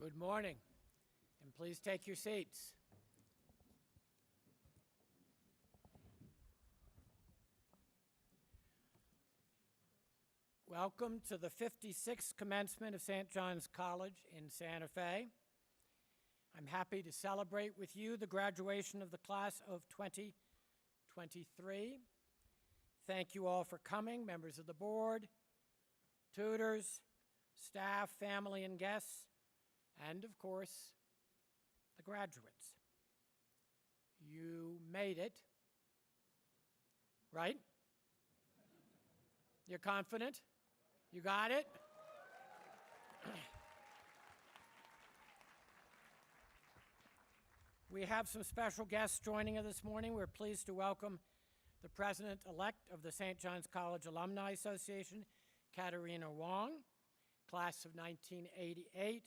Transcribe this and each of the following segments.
Good morning, and please take your seats. Welcome to the 56th commencement of St. John's College in Santa Fe. I'm happy to celebrate with you the graduation of the class of 2023. Thank you all for coming, members of the board, tutors, staff, family, and guests, and of course, the graduates. You made it, right? You're confident? You got it? We have some special guests joining us this morning. We're pleased to welcome the president-elect of the St. John's College Alumni Association, Katarina Wong, class of 1988.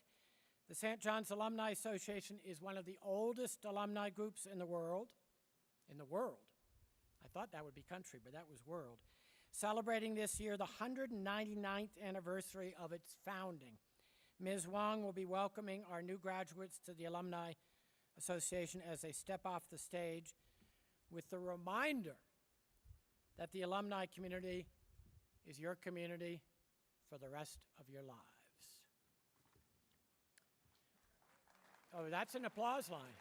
The St. John's Alumni Association is one of the oldest alumni groups in the world. I thought that would be country, but that was world. Celebrating this year the 199th anniversary of its founding. Ms. Wong will be welcoming our new graduates to the Alumni Association as they step off the stage with the reminder that the alumni community is your community for the rest of your lives. Oh, that's an applause line.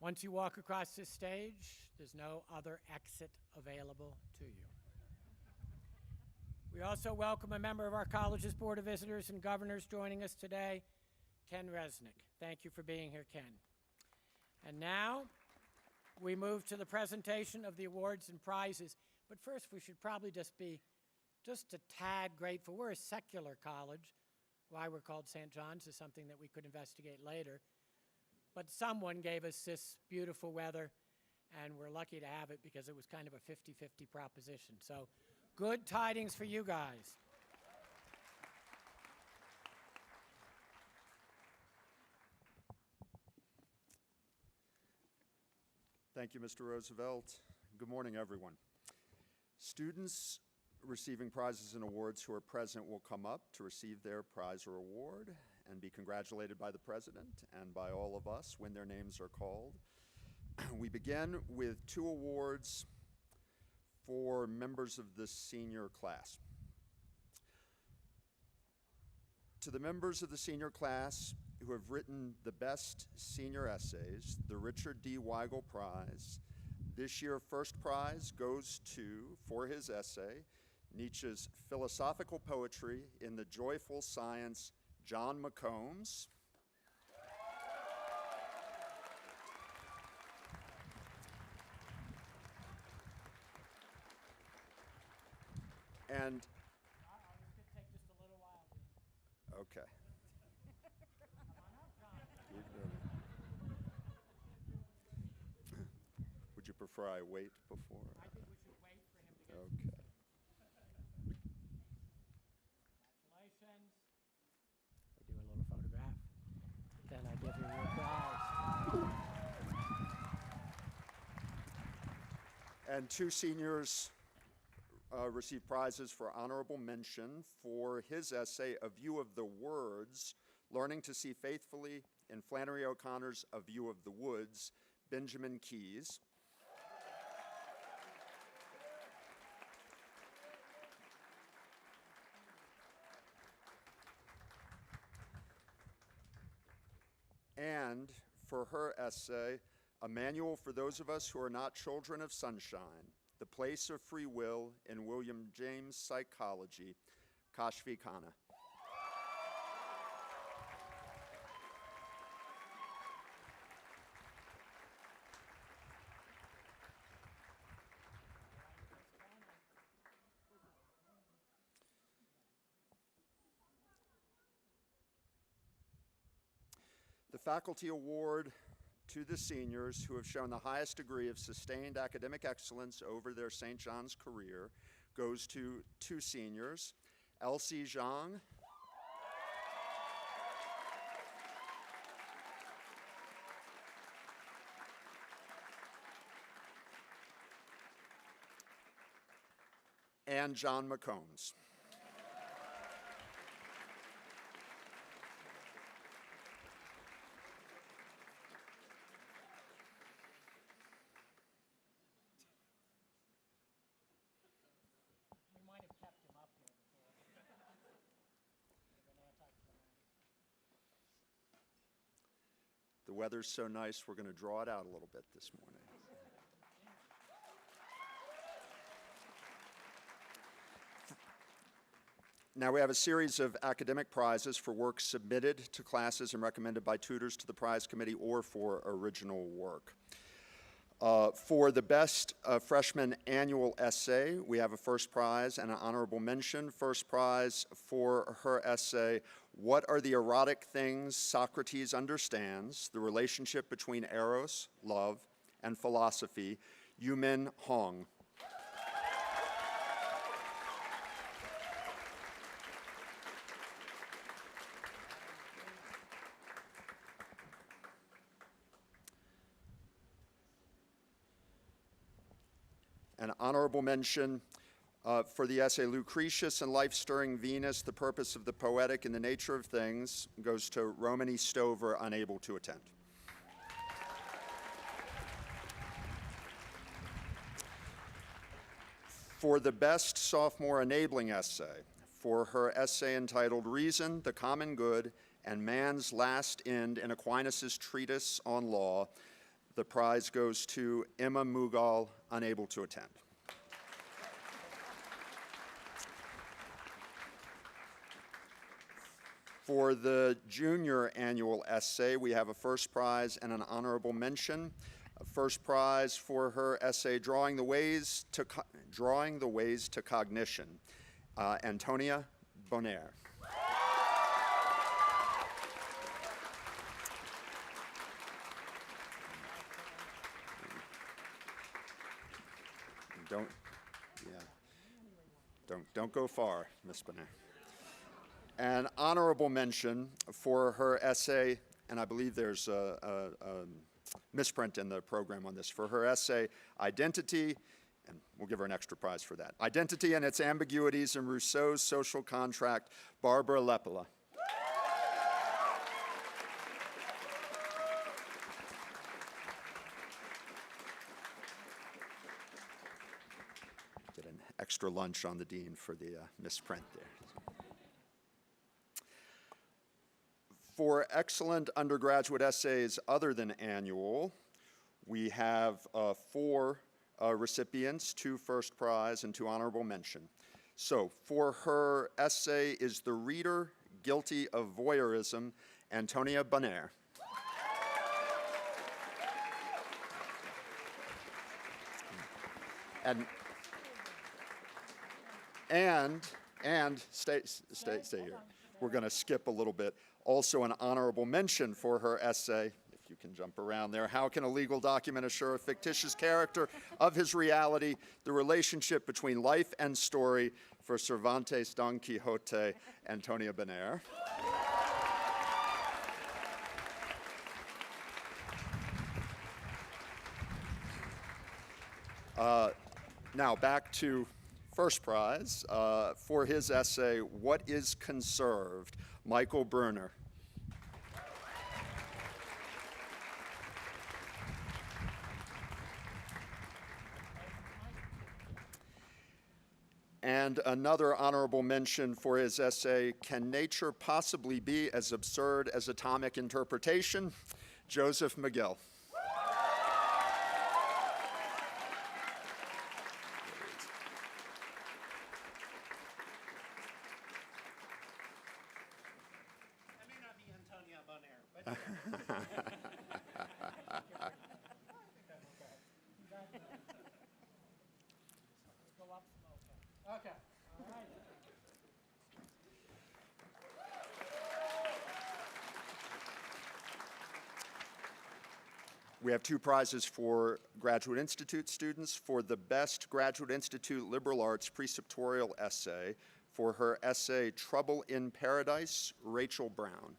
Once you walk across this stage, there's no other exit available to you. We also welcome a member of our college's Board of Visitors and Governors joining us today, Ken Resnick. Thank you for being here, Ken. And now, we move to the presentation of the awards and prizes. But first, we should probably just be just a tad grateful. We're a secular college. Why we're called St. John's is something that we could investigate later. But someone gave us this beautiful weather, and we're lucky to have it because it was kind of a 50-50 proposition. So good tidings for you guys. Thank you, Mr. Roosevelt. Good morning, everyone. Students receiving prizes and awards who are present will come up to receive their prize or award and be congratulated by the president and by all of us when their names are called. We begin with 2 awards for members of the senior class. To the members of the senior class who have written the best senior essays, the Richard D. Weigel Prize. This year, first prize goes to, for his essay, Nietzsche's Philosophical Poetry in the Joyful Science, John McCombs. And This could take just a little while, Dean. okay. Come on up, John. Keep doing it. Would you prefer I wait before? I think we should wait for him to get Okay. Congratulations. We do a little photograph. Then I give you your prize. And 2 seniors received prizes for honorable mention for his essay, A View of the Words, Learning to See Faithfully in Flannery O'Connor's A View of the Woods, Benjamin Keyes. And for her essay, A Manual for Those of Us Who Are Not Children of Sunshine, The Place of Free Will in William James Psychology, Kashfi Khanna. The faculty award to the seniors who have shown the highest degree of sustained academic excellence over their St. John's career goes to 2 seniors, Elsie Zhang and John McCombs. weather's so nice, we're going to draw it out a little bit this morning. Now we have a series of academic prizes for work submitted to classes and recommended by tutors to the prize committee or for original work. For the best freshman annual essay, we have a first prize and an honorable mention. First prize for her essay, "What are the erotic things Socrates understands? The relationship between eros, love, and philosophy." Yumin Hong. An honorable mention for the essay "Lucretius and Life-Stirring Venus, the Purpose of the Poetic and the Nature of Things" goes to Romany Stover, unable to attend. For the best sophomore enabling essay, for her essay entitled "Reason, the Common Good, and Man's Last End in Aquinas' Treatise on Law," the prize goes to Emma Mughal, unable to attend. For the junior annual essay, we have a first prize and an honorable mention. A first prize for her essay, Drawing the Ways to Cognition, Antonia Bonaire. Don't go far, Ms. Bonaire. An honorable mention for her essay, and I believe there's a misprint in the program on this, for her essay, Identity, and we'll give her an extra prize for that, Identity and Its Ambiguities in Rousseau's Social Contract, Barbara Lepela. Get an extra lunch on the dean for the misprint there. For excellent undergraduate essays other than annual, we have 4 recipients, 2 first prize and 2 honorable mention. So for her essay, Is the Reader Guilty of Voyeurism, Antonia Bonaire. And stay here. We're going to skip a little bit. Also an honorable mention for her essay, if you can jump around there, How Can a Legal Document Assure a Fictitious Character of His Reality? The Relationship Between Life and Story, for Cervantes' Don Quixote, Antonia Bonaire. Now back to first prize for his essay, What is Conserved? Michael Bruner. And another honorable mention for his essay, Can Nature Possibly Be as Absurd as Atomic Interpretation? Joseph McGill. Okay. All right. We have 2 prizes for Graduate Institute students. For the best Graduate Institute Liberal Arts preceptorial essay, for her essay, Trouble in Paradise, Rachel Brown.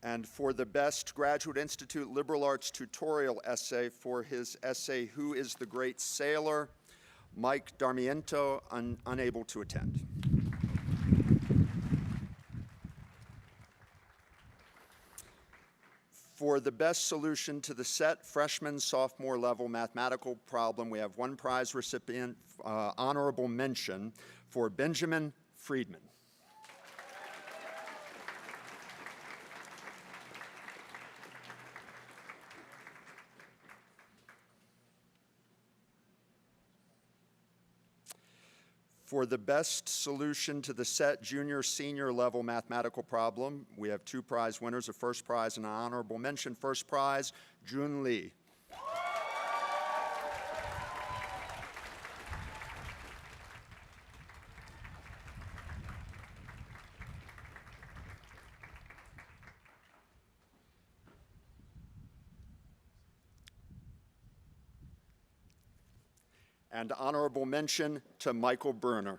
And for the best Graduate Institute Liberal Arts tutorial essay, for his essay, Who is the Great Sailor? Mike Darmiento, unable to attend. For the best solution to the set freshman, sophomore level mathematical problem, we have one prize recipient, honorable mention for Benjamin Friedman. For the best solution to the set junior, senior level mathematical problem, we have two prize winners, a first prize and an honorable mention. First prize, Jun Lee. And honorable mention to Michael Bruner.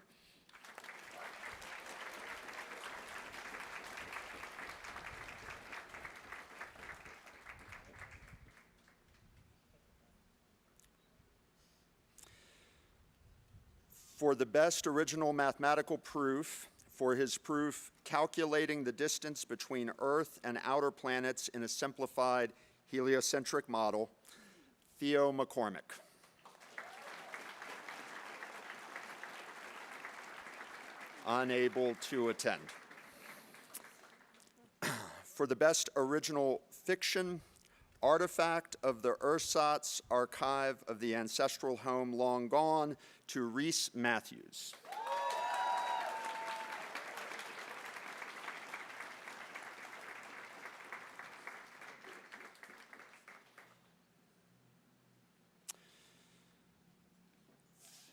For the best original mathematical proof, for his proof calculating the distance between Earth and outer planets in a simplified heliocentric model, Theo McCormick. Unable to attend. For the best original fiction, artifact of the ersatz archive of the ancestral home long gone, to Reese Matthews.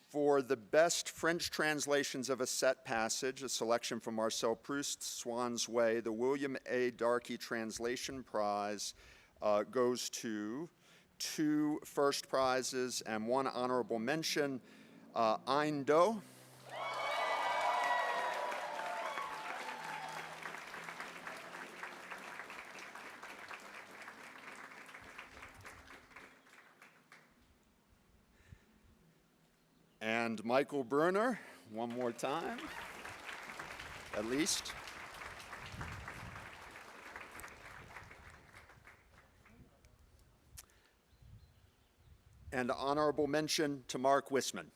For the best French translations of a set passage, a selection from Marcel Proust's Swan's Way, the William A. Darkey Translation Prize goes to two first prizes and one honorable mention, Ein Do. And Michael Bruner, one more time, at least. And honorable mention to Mark Wisman.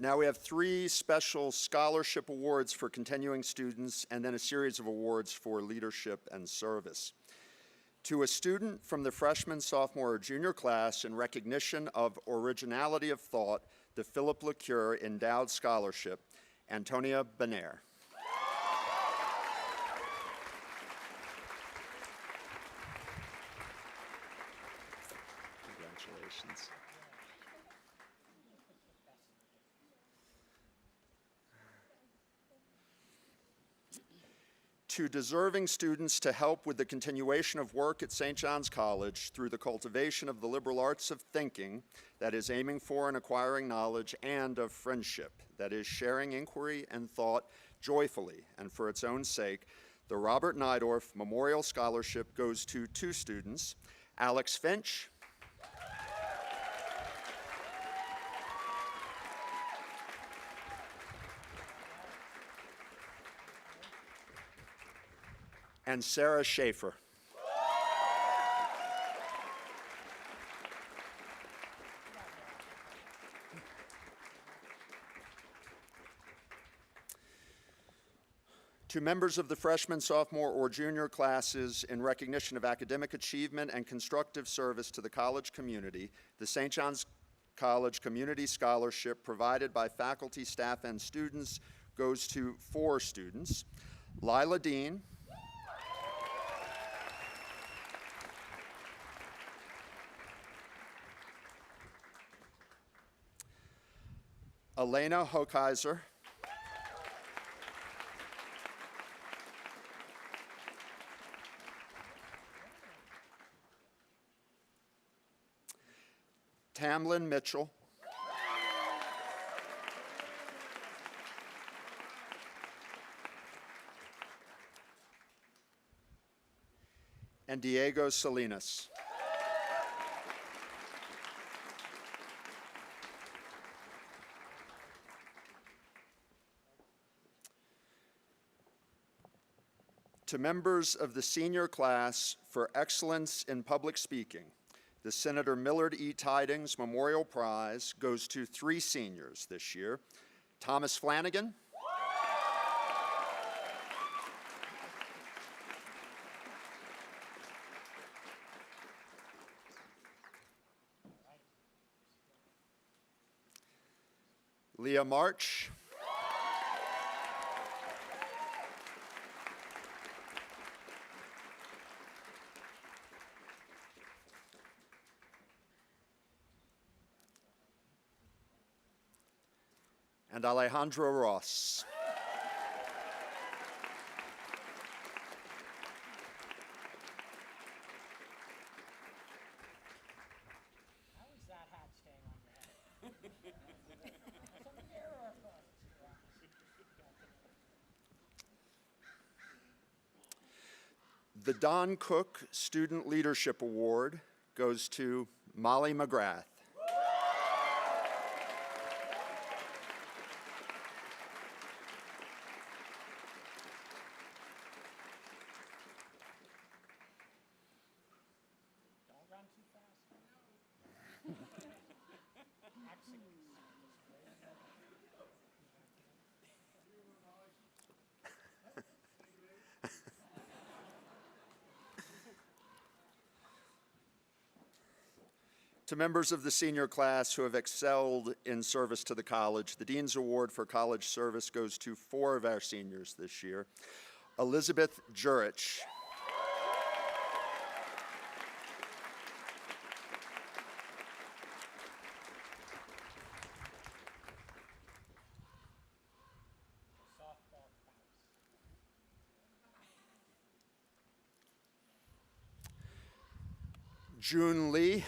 Now we have three special scholarship awards for continuing students and then a series of awards for leadership and service. To a student from the freshman, sophomore, or junior class in recognition of originality of thought, the Philip LeCure Endowed Scholarship, Antonia Benaire. Congratulations. To deserving students to help with the continuation of work at St. John's College through the cultivation of the liberal arts of thinking, that is aiming for and acquiring knowledge, and of friendship, that is sharing inquiry and thought joyfully and for its own sake, the Robert Nydorf Memorial Scholarship goes to two students, Alex Finch and Sarah Schaefer. To members of the freshman, sophomore, or junior classes in recognition of academic achievement and constructive service to the college community, the St. John's College Community Scholarship provided by faculty, staff, and students goes to four students, Lila Dean, Elena Hochheiser, Tamlin Mitchell, and Diego Salinas. To members of the senior class for excellence in public speaking, the Senator Millard E. Tidings Memorial Prize goes to 3 seniors this year: Thomas Flanagan, Leah March, and Alejandro Ross. How is that hat staying on your head? Some error across the The Don Cook Student Leadership Award goes to Molly McGrath. Don't run too fast. To members of the senior class who have excelled in service to the college, the Dean's Award for College Service goes to 4 of our seniors this year: Elizabeth Jurich, Softball bounce. June Lee,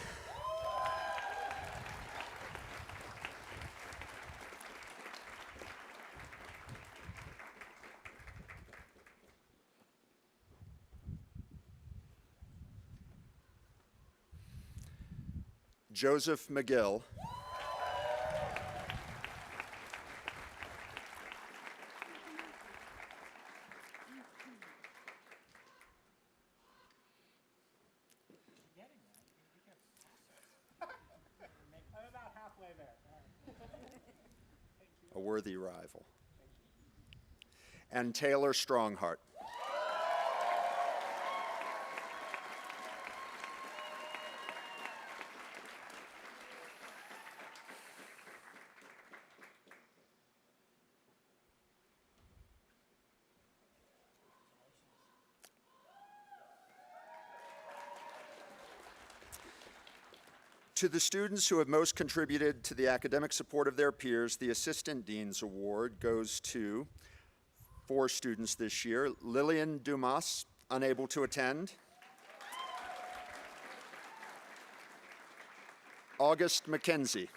Joseph McGill, Getting that. You get I'm about halfway there. a worthy rival, and Taylor Strongheart. To the students who have most contributed to the academic support of their peers, the Assistant Dean's Award goes to 4 students this year: Lillian Dumas, unable to attend; August McKenzie;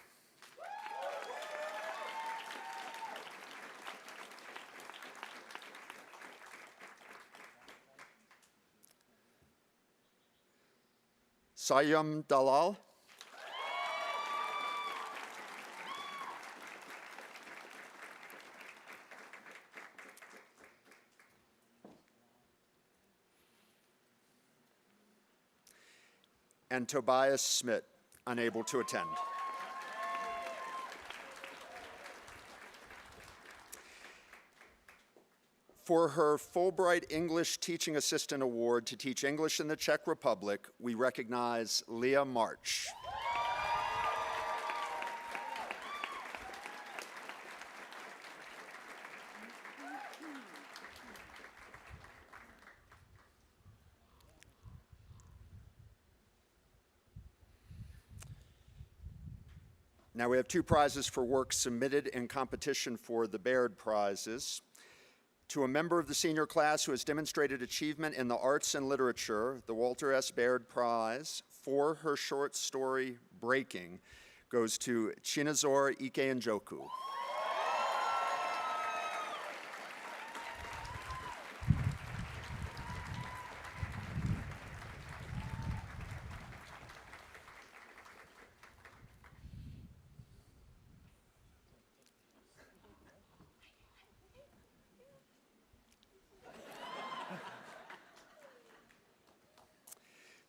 Sayam Dalal; and Tobias Smith, unable to attend. For her Fulbright English Teaching Assistant Award to teach English in the Czech Republic, we recognize Leah March. Now we have 2 prizes for work submitted in competition for the Baird Prizes. To a member of the senior class who has demonstrated achievement in the arts and literature, the Walter S. Baird Prize for her short story, Breaking, goes to Chinazor Ike Njoku.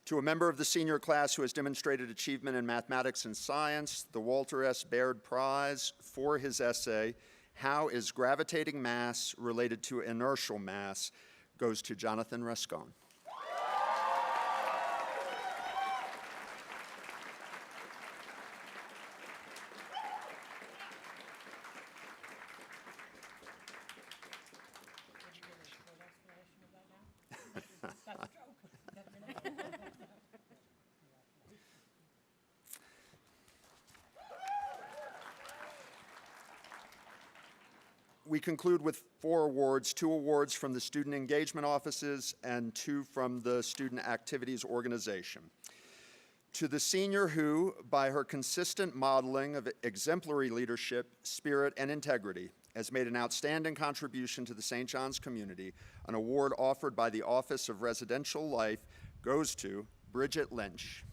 To a member of the senior class who has demonstrated achievement in mathematics and science, the Walter S. Baird Prize for his essay, How is Gravitating Mass Related to Inertial Mass, goes to Jonathan Rascon. We conclude with 4 awards, 2 awards from the student engagement offices and 2 from the student activities organization. To the senior who, by her consistent modeling of exemplary leadership, spirit, and integrity, has made an outstanding contribution to the St. John's community, an award offered by the Office of Residential Life goes to Bridget Lynch.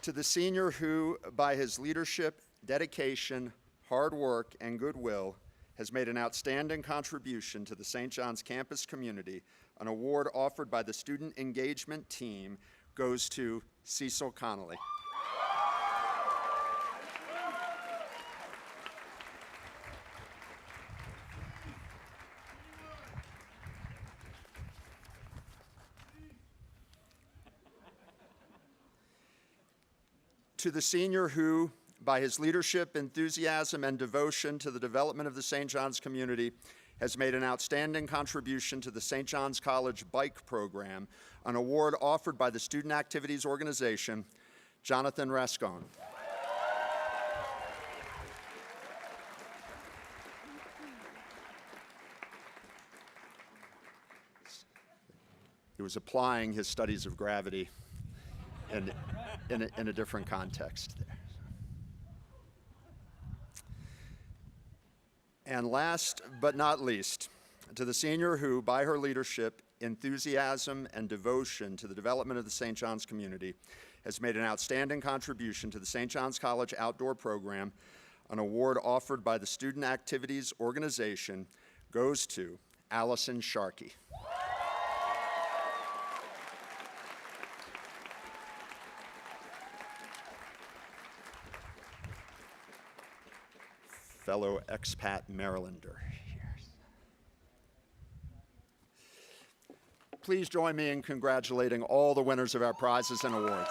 To the senior who, by his leadership, dedication, hard work, and goodwill, has made an outstanding contribution to the St. John's campus community, an award offered by the student engagement team goes to Cecil Connolly. To the senior who, by his leadership, enthusiasm, and devotion to the development of the St. John's community, has made an outstanding contribution to the St. John's College Bike Program, an award offered by the Student Activities Organization, Jonathan Rascon. He was applying his studies of gravity in a different context there. And last but not least, to the senior who, by her leadership, enthusiasm, and devotion to the development of the St. John's community, has made an outstanding contribution to the St. John's College Outdoor Program, an award offered by the Student Activities Organization, goes to Allison Sharkey. Fellow expat Marylander. Please join me in congratulating all the winners of our prizes and awards.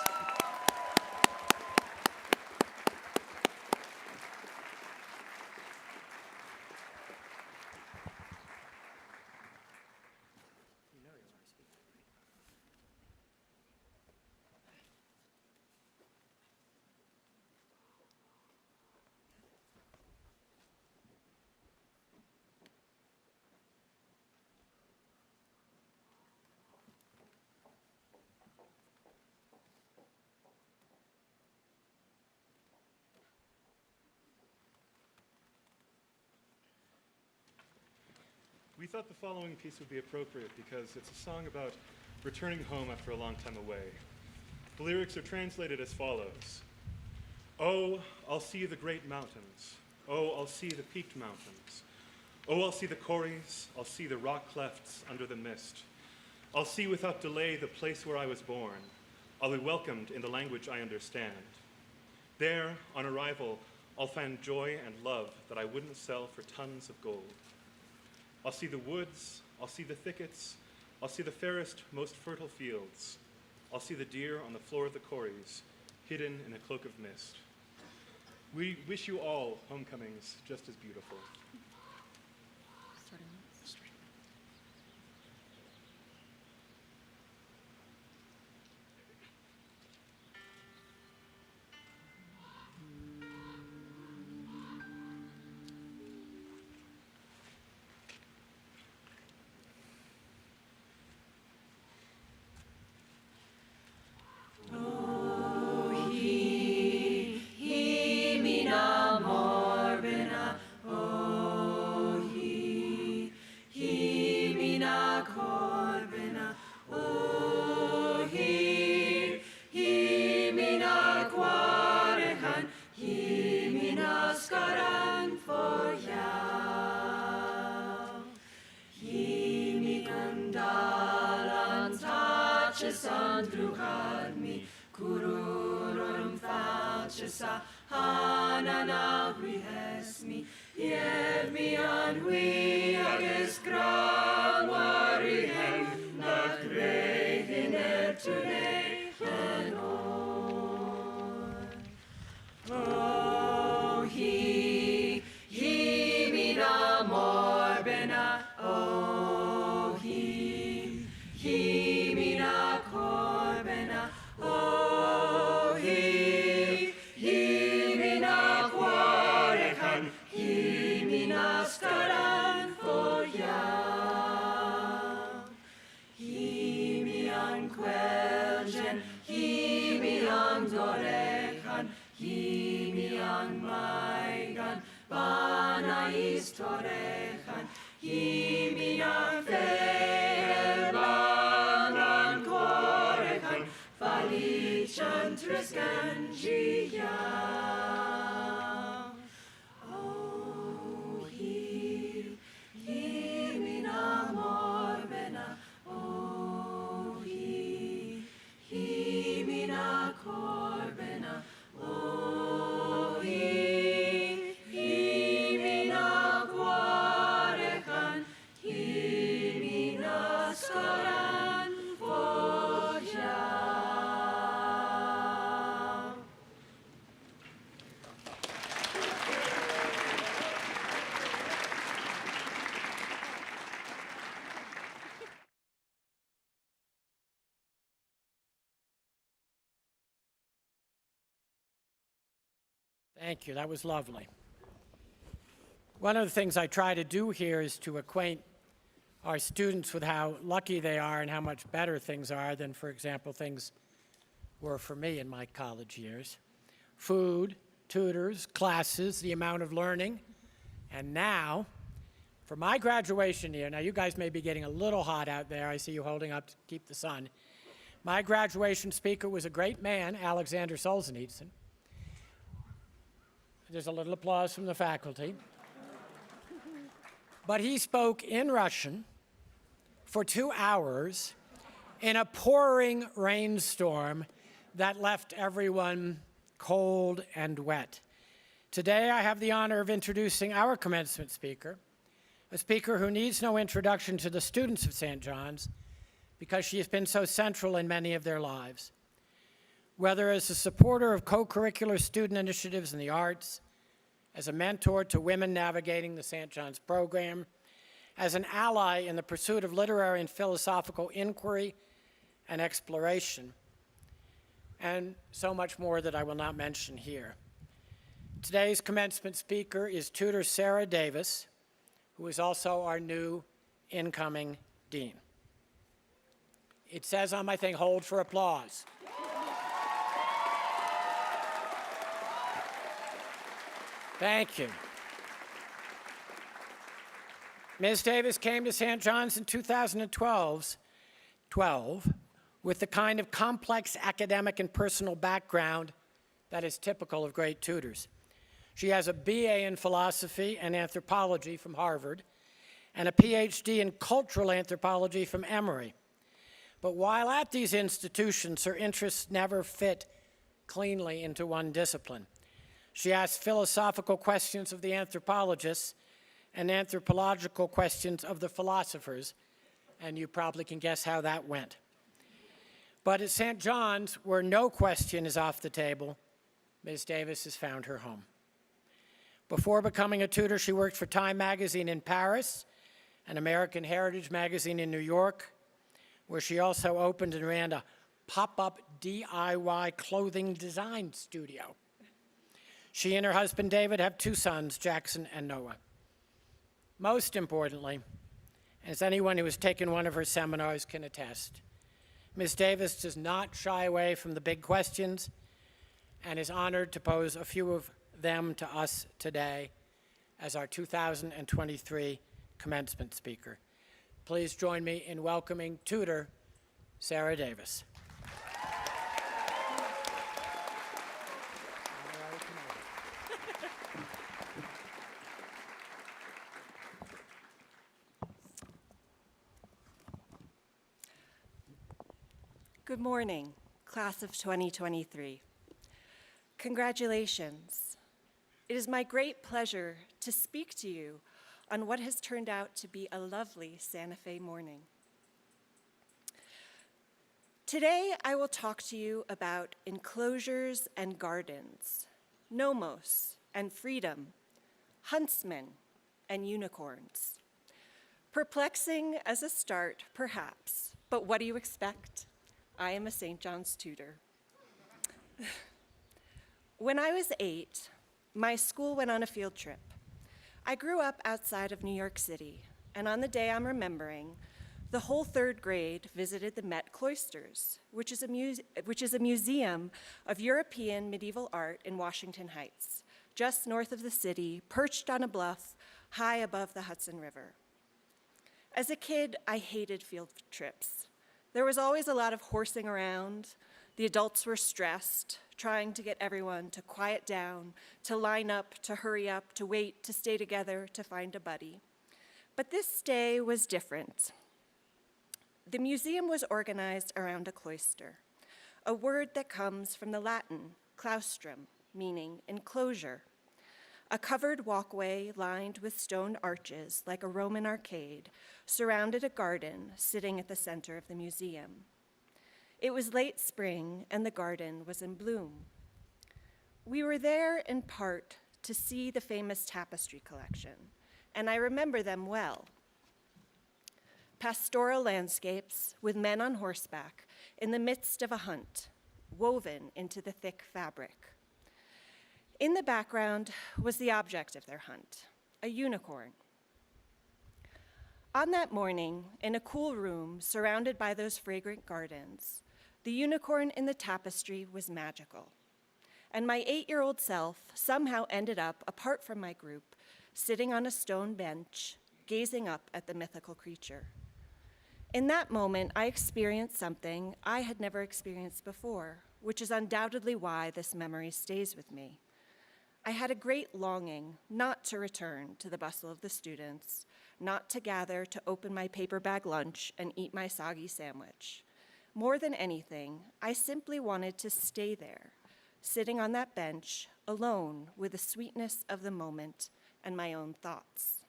We thought the following piece would be appropriate because it's a song about returning home after a long time away. The lyrics are translated as follows. Oh, I'll see the great mountains. Oh, I'll see the peaked mountains. Oh, I'll see the corries. I'll see the rock clefts under the mist. I'll see without delay the place where I was born. I'll be welcomed in the language I understand. There, on arrival, I'll find joy and love that I wouldn't sell for tons of gold. I'll see the woods, I'll see the thickets, I'll see the fairest, most fertile fields. I'll see the deer on the floor of the corries, hidden in a cloak of mist. We wish you all homecomings just as beautiful. Himina morbina, oh. Shasa Hanan Abrihes Yed mi anwi agus gran warihem na grehin today and oh he mi na morbena oh he mi na corbena oh he mi na quarekan he na skaran for ya he mi an quelgen he mi an dorekan he mi an maigan bana istorekan he mi an felban an korekan falichan triskan gia oh he mi na morbena oh he mi na corbena oh he mi na guarekan he mi na skaran forja. Thank you. That was lovely. One of the things I try to do here is to acquaint our students with how lucky they are and how much better things are than, for example, things were for me in my college years. Food, tutors, classes, the amount of learning, and now, for my graduation year, now you guys may be getting a little hot out there. I see you holding up to keep the sun. My graduation speaker was a great man, Alexander Solzhenitsyn. There's a little applause from the faculty. But he spoke in Russian for 2 hours in a pouring rainstorm that left everyone cold and wet. Today, I have the honor of introducing our commencement speaker, a speaker who needs no introduction to the students of St. John's because she has been so central in many of their lives. Whether as a supporter of co-curricular student initiatives in the arts, as a mentor to women navigating the St. John's program, as an ally in the pursuit of literary and philosophical inquiry and exploration, and so much more that I will not mention here. Today's commencement speaker is tutor Sarah Davis, who is also our new incoming dean. It says on my thing, hold for applause. Thank you. Ms. Davis came to St. John's in 2012 with the kind of complex academic and personal background that is typical of great tutors. She has a BA in philosophy and anthropology from Harvard and a PhD in cultural anthropology from Emory. But while at these institutions, her interests never fit cleanly into one discipline. She asked philosophical questions of the anthropologists and anthropological questions of the philosophers, and you probably can guess how that went. But at St. John's, where no question is off the table, Ms. Davis has found her home. Before becoming a tutor, she worked for Time magazine in Paris and American Heritage magazine in New York, where she also opened and ran a pop-up DIY clothing design studio. She and her husband, David, have 2 sons, Jackson and Noah. Most importantly, as anyone who has taken one of her seminars can attest, Ms. Davis does not shy away from the big questions and is honored to pose a few of them to us today as our 2023 commencement speaker. Please join me in welcoming tutor Sarah Davis. Good morning, class of 2023. Congratulations. It is my great pleasure to speak to you on what has turned out to be a lovely Santa Fe morning. Today, I will talk to you about enclosures and gardens, nomos and freedom, huntsmen and unicorns. Perplexing as a start, perhaps, but what do you expect? I am a St. John's tutor. When I was 8, my school went on a field trip. I grew up outside of New York City, and on the day I'm remembering, the whole 3rd grade visited the Met Cloisters, which is a museum of European medieval art in Washington Heights, just north of the city, perched on a bluff high above the Hudson River. As a kid, I hated field trips. There was always a lot of horsing around. The adults were stressed, trying to get everyone to quiet down, to line up, to hurry up, to wait, to stay together, to find a buddy. But this day was different. The museum was organized around a cloister, a word that comes from the Latin claustrum, meaning enclosure, a covered walkway lined with stone arches like a Roman arcade surrounded a garden sitting at the center of the museum. It was late spring and the garden was in bloom. We were there in part to see the famous tapestry collection, and I remember them well. Pastoral landscapes with men on horseback in the midst of a hunt, woven into the thick fabric. In the background was the object of their hunt, a unicorn. On that morning, in a cool room surrounded by those fragrant gardens, the unicorn in the tapestry was magical. And my 8-year-old self somehow ended up apart from my group, sitting on a stone bench, gazing up at the mythical creature. In that moment, I experienced something I had never experienced before, which is undoubtedly why this memory stays with me. I had a great longing not to return to the bustle of the students, not to gather to open my paper bag lunch and eat my soggy sandwich. More than anything, I simply wanted to stay there, sitting on that bench, alone with the sweetness of the moment and my own thoughts.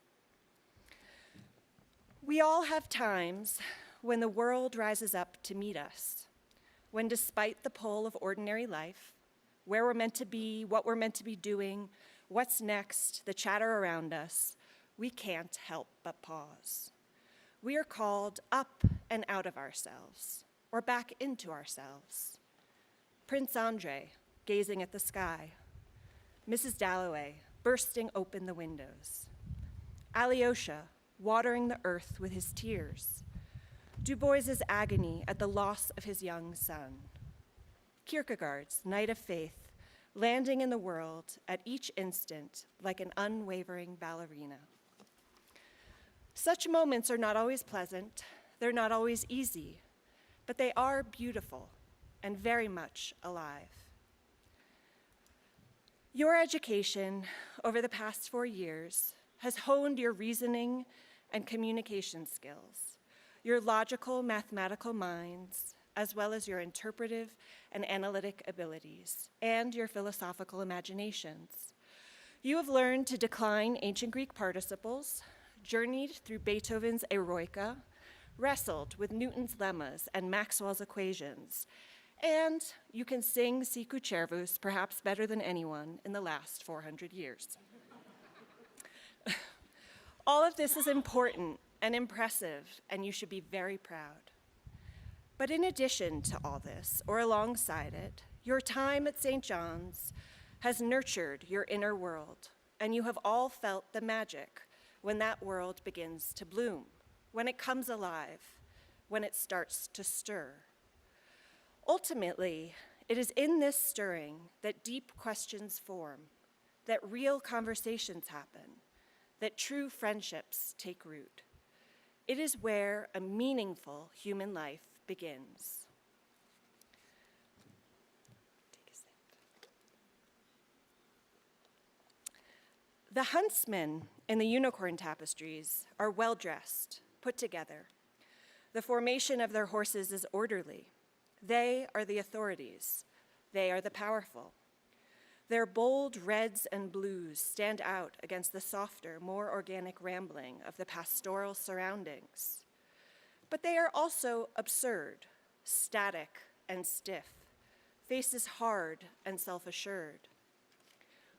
We all have times when the world rises up to meet us, when despite the pull of ordinary life, where we're meant to be, what we're meant to be doing, what's next, the chatter around us, we can't help but pause. We are called up and out of ourselves, or back into ourselves. Prince Andre, gazing at the sky. Mrs. Dalloway, bursting open the windows. Alyosha, watering the earth with his tears. Du Bois's agony at the loss of his young son. Kierkegaard's Night of Faith, landing in the world at each instant like an unwavering ballerina. Such moments are not always pleasant, they're not always easy, but they are beautiful and very much alive. Your education over the past 4 years has honed your reasoning and communication skills, your logical, mathematical minds, as well as your interpretive and analytic abilities, and your philosophical imaginations. You have learned to decline ancient Greek participles, journeyed through Beethoven's Eroica, wrestled with Newton's lemmas and Maxwell's equations, and you can sing Sicu Cervus perhaps better than anyone in the last 400 years. All of this is important and impressive, and you should be very proud. But in addition to all this, or alongside it, your time at St. John's has nurtured your inner world, and you have all felt the magic when that world begins to bloom, when it comes alive, when it starts to stir. Ultimately, it is in this stirring that deep questions form, that real conversations happen, that true friendships take root. It is where a meaningful human life begins. Take a sip. The huntsmen in the unicorn tapestries are well-dressed, put together. The formation of their horses is orderly. They are the authorities. They are the powerful. Their bold reds and blues stand out against the softer, more organic rambling of the pastoral surroundings. But they are also absurd, static and stiff, faces hard and self-assured.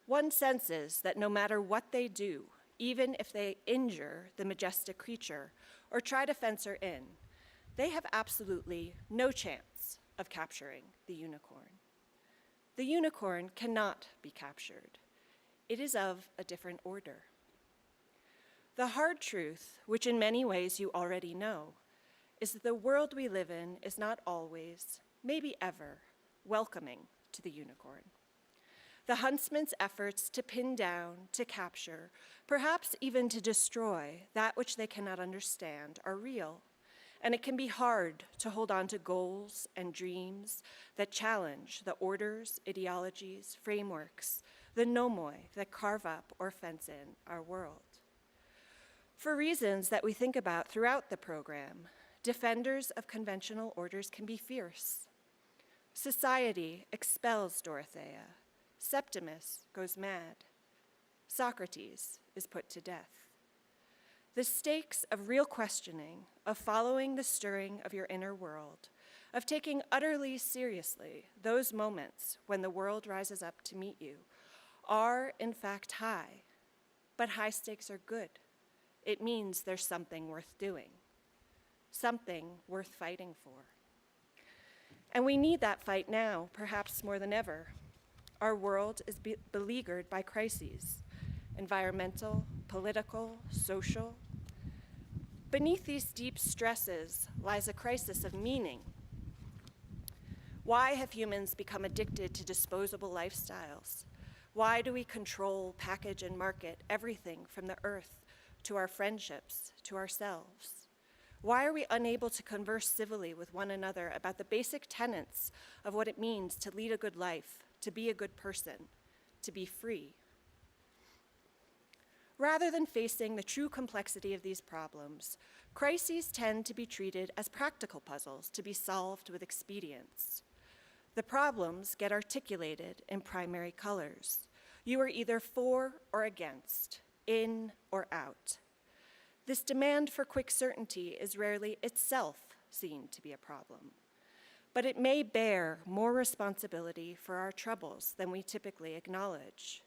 One senses that no matter what they do, even if they injure the majestic creature or try to fence her in, they have absolutely no chance of capturing the unicorn. The unicorn cannot be captured. It is of a different order. The hard truth, which in many ways you already know, is that the world we live in is not always, maybe ever, welcoming to the unicorn. The huntsman's efforts to pin down, to capture, perhaps even to destroy that which they cannot understand are real, and it can be hard to hold on to goals and dreams that challenge the orders, ideologies, frameworks, the nomoi that carve up or fence in our world. For reasons that we think about throughout the program, defenders of conventional orders can be fierce. Society expels Dorothea. Septimus goes mad. Socrates is put to death. The stakes of real questioning, of following the stirring of your inner world, of taking utterly seriously those moments when the world rises up to meet you, are in fact high. But high stakes are good. It means there's something worth doing, something worth fighting for. And we need that fight now, perhaps more than ever. Our world is beleaguered by crises, environmental, political, social. Beneath these deep stresses lies a crisis of meaning. Why have humans become addicted to disposable lifestyles? Why do we control, package, and market everything from the earth to our friendships, to ourselves? Why are we unable to converse civilly with one another about the basic tenets of what it means to lead a good life, to be a good person, to be free? Rather than facing the true complexity of these problems, crises tend to be treated as practical puzzles to be solved with expedience. The problems get articulated in primary colors. You are either for or against, in or out. This demand for quick certainty is rarely itself seen to be a problem, but it may bear more responsibility for our troubles than we typically acknowledge.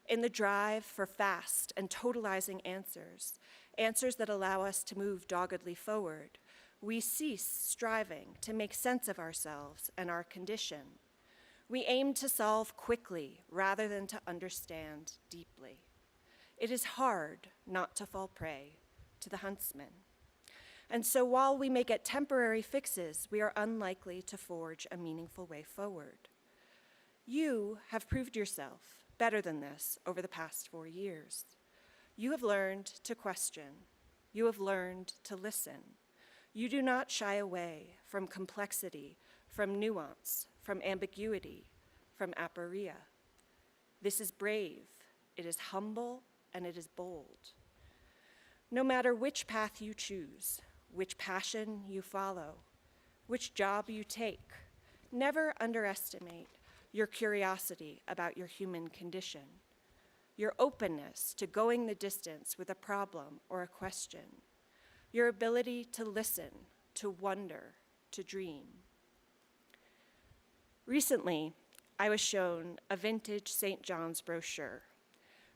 In the drive for fast and totalizing answers, answers that allow us to move doggedly forward, we cease striving to make sense of ourselves and our condition. We aim to solve quickly rather than to understand deeply. It is hard not to fall prey to the huntsman. And so while we may get temporary fixes, we are unlikely to forge a meaningful way forward. You have proved yourself better than this over the past 4 years. You have learned to question. You have learned to listen. You do not shy away from complexity, from nuance, from ambiguity, from aporia. This is brave, it is humble, and it is bold. No matter which path you choose, which passion you follow, which job you take, never underestimate your curiosity about your human condition, your openness to going the distance with a problem or a question, your ability to listen, to wonder, to dream. Recently, I was shown a vintage St. John's brochure,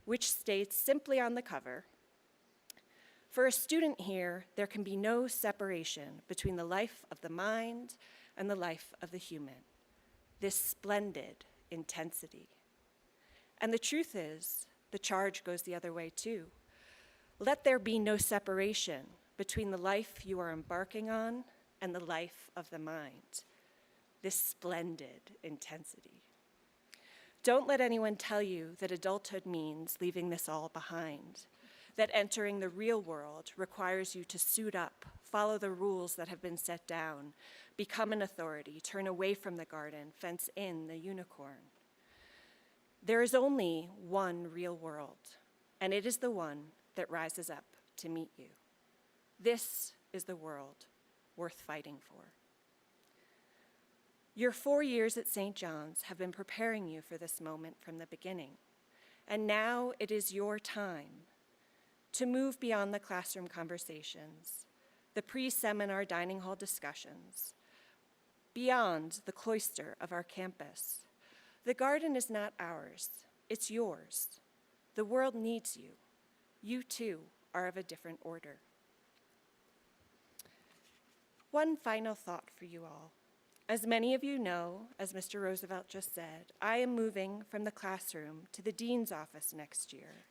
which states simply on the cover, "For a student here, there can be no separation between the life of the mind and the life of the human. This splendid intensity." And the truth is, the charge goes the other way too. Let there be no separation between the life you are embarking on and the life of the mind. This splendid intensity. Don't let anyone tell you that adulthood means leaving this all behind, that entering the real world requires you to suit up, follow the rules that have been set down, become an authority, turn away from the garden, fence in the unicorn. There is only one real world, and it is the one that rises up to meet you. This is the world worth fighting for. Your 4 years at St. John's have been preparing you for this moment from the beginning, and now it is your time to move beyond the classroom conversations, the pre-seminar dining hall discussions, beyond the cloister of our campus. The garden is not ours, it's yours. The world needs you. You too are of a different order. One final thought for you all. As many of you know, as Mr. Roosevelt just said, I am moving from the classroom to the dean's office next year.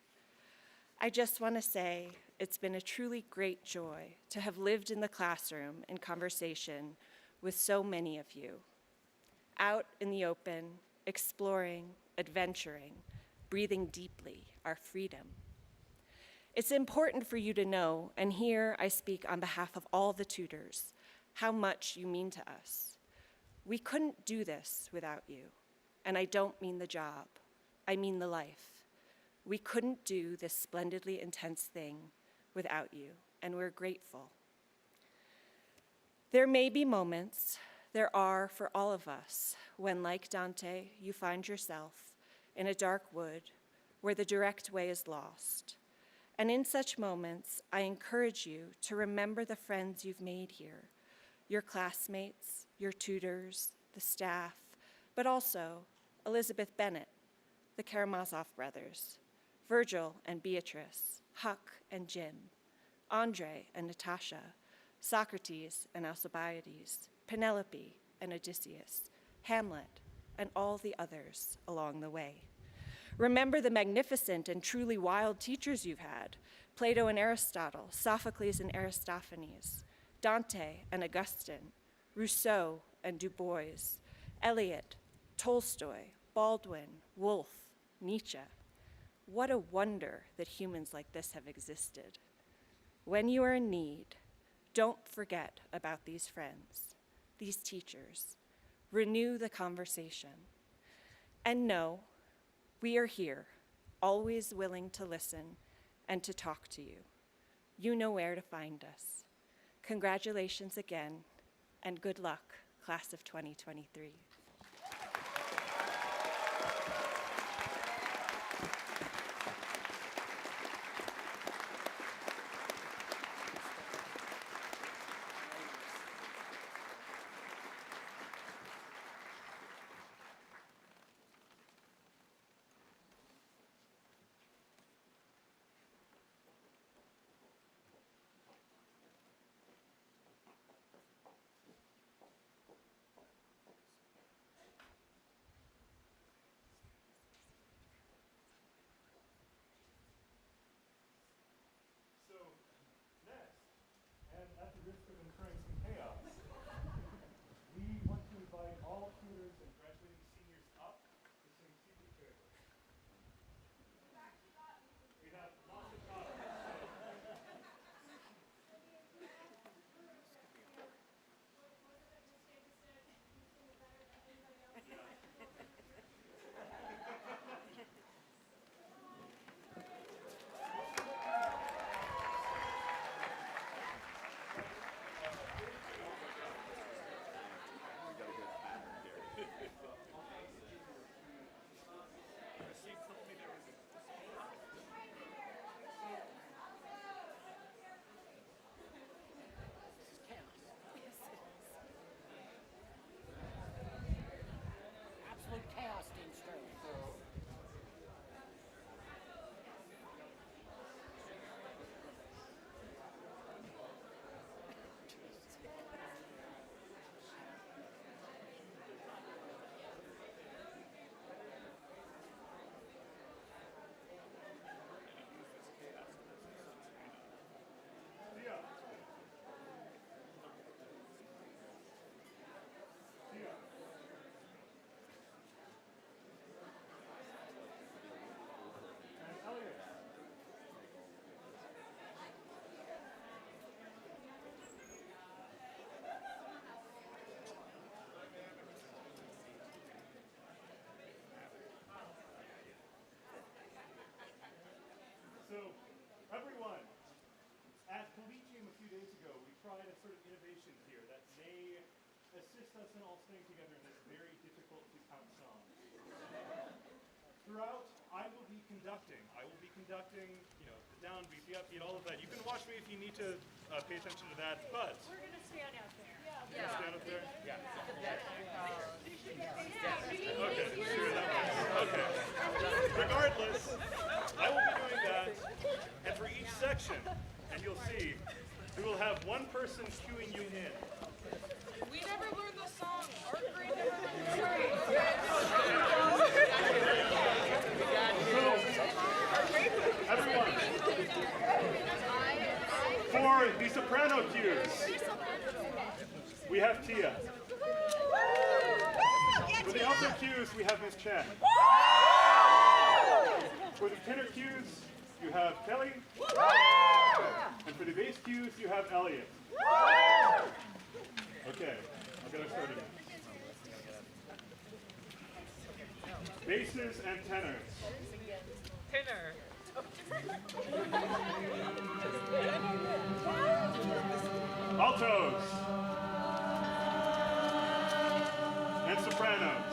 I just want to say it's been a truly great joy to have lived in the classroom in conversation with so many of you, out in the open, exploring, adventuring, breathing deeply our freedom. It's important for you to know, and here I speak on behalf of all the tutors, how much you mean to us. We couldn't do this without you, and I don't mean the job, I mean the life. We couldn't do this splendidly intense thing without you, and we're grateful. There may be moments, there are for all of us, when, like Dante, you find yourself in a dark wood where the direct way is lost. And in such moments, I encourage you to remember the friends you've made here, your classmates, your tutors, the staff, but also Elizabeth Bennett, the Karamazov brothers, Virgil and Beatrice, Huck and Jim, Andre and Natasha, Socrates and Alcibiades, Penelope and Odysseus, Hamlet, and all the others along the way. Remember the magnificent and truly wild teachers you've had, Plato and Aristotle, Sophocles and Aristophanes, Dante and Augustine, Rousseau and Du Bois, Eliot, Tolstoy, Baldwin, Woolf, Nietzsche. What a wonder that humans like this have existed. When you are in need, don't forget about these friends, these teachers. Renew the conversation. And know, we are here, always willing to listen and to talk to you. You know where to find us. Congratulations again, and good luck, class of 2023. So, next, and at the risk of incurring some chaos, we want to invite all tutors and graduating seniors up to sing Secret Prayer. We have lots of products. Absolute chaos, Dean Sterling. So, everyone, at Collegium a few days ago, we tried a sort of innovation here that may assist us in all staying together in this very difficult to count song. Throughout, I will be conducting. The downbeat, the upbeat, all of that. You can watch me if you need to pay attention to that, but... We're going to stand out there. You're gonna stand up there? Okay, sure, that works. Okay. Regardless, I will be doing that, and for each section, and you'll see, we will have one person cueing you in. We never learned the song. Our grade never learned the Everyone, for the soprano cues, we have Tia. For the alto cues, we have Miss Chen. For the tenor cues, you have Kelly. And for the bass cues, you have Elliot. Okay, I'll get us started. Basses and tenors. Tenor. Altos. And sopranos.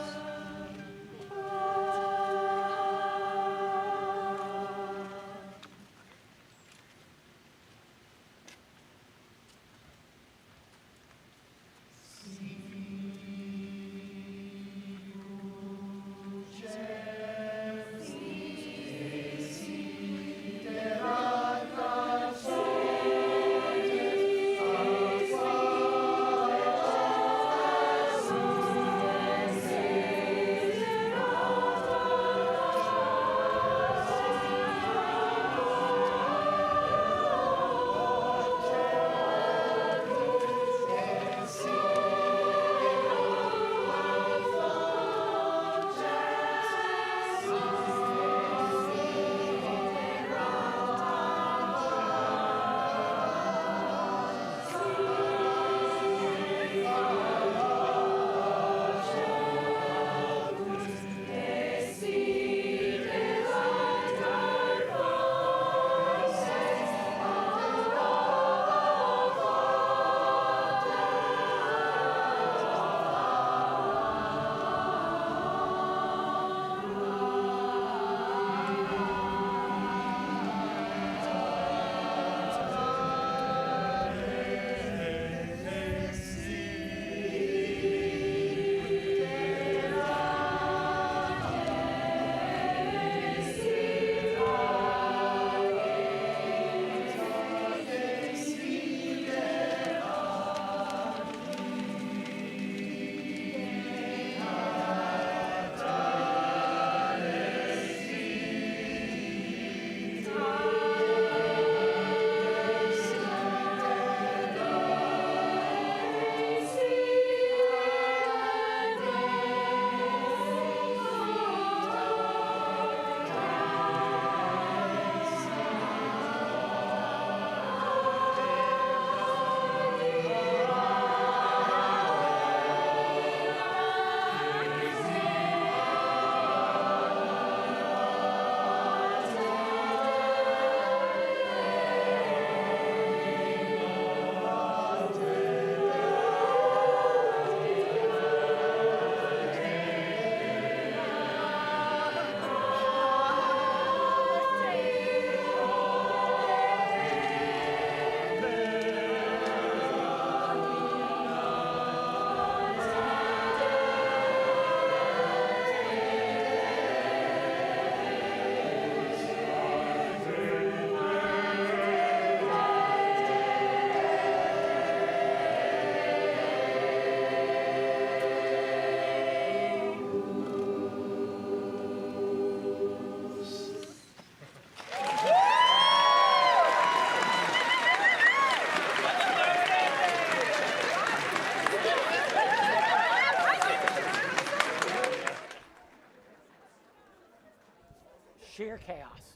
Sheer chaos.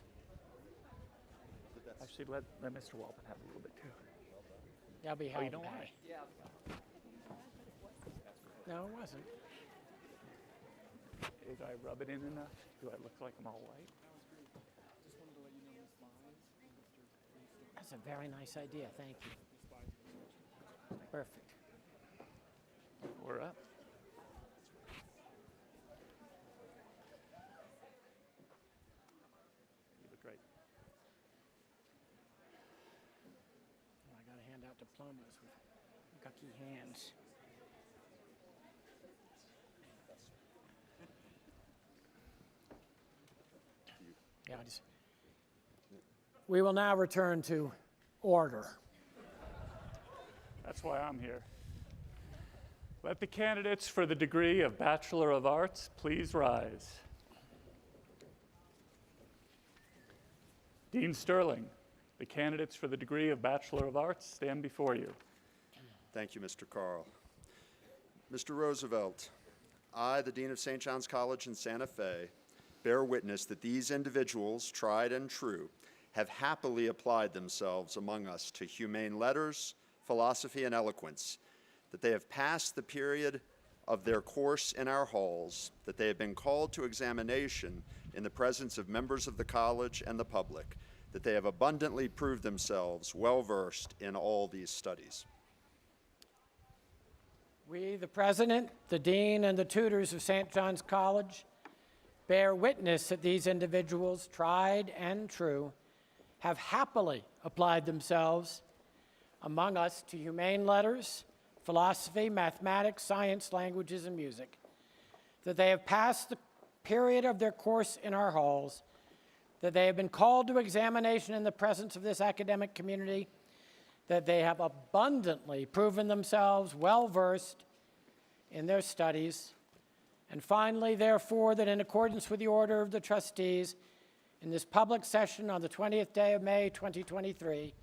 Actually, let Mr. Walton have a little bit too. They'll be held you don't back. want it? No, it wasn't. Did I rub it in enough? Do I look like I'm all white? That's a very nice idea. Thank you. Perfect. We're up. diplomas with gucky hands. Yeah, we will now return to order. That's why I'm here. Let the candidates for the degree of Bachelor of Arts please rise. Dean Sterling, the candidates for the degree of Bachelor of Arts stand before you. Thank you, Mr. Carl. Mr. Roosevelt, I, the Dean of St. John's College in Santa Fe, bear witness that these individuals, tried and true, have happily applied themselves among us to humane letters, philosophy, and eloquence, that they have passed the period of their course in our halls, that they have been called to examination in the presence of members of the college and the public, that they have abundantly proved themselves well-versed in all these studies. We, the president, the dean, and the tutors of St. John's College, bear witness that these individuals, tried and true, have happily applied themselves among us to humane letters, philosophy, mathematics, science, languages, and music, that they have passed the period of their course in our halls, that they have been called to examination in the presence of this academic community, that they have abundantly proven themselves well-versed in their studies, and finally, therefore, that in accordance with the order of the trustees, in this public session on the 20th day of May, 2023,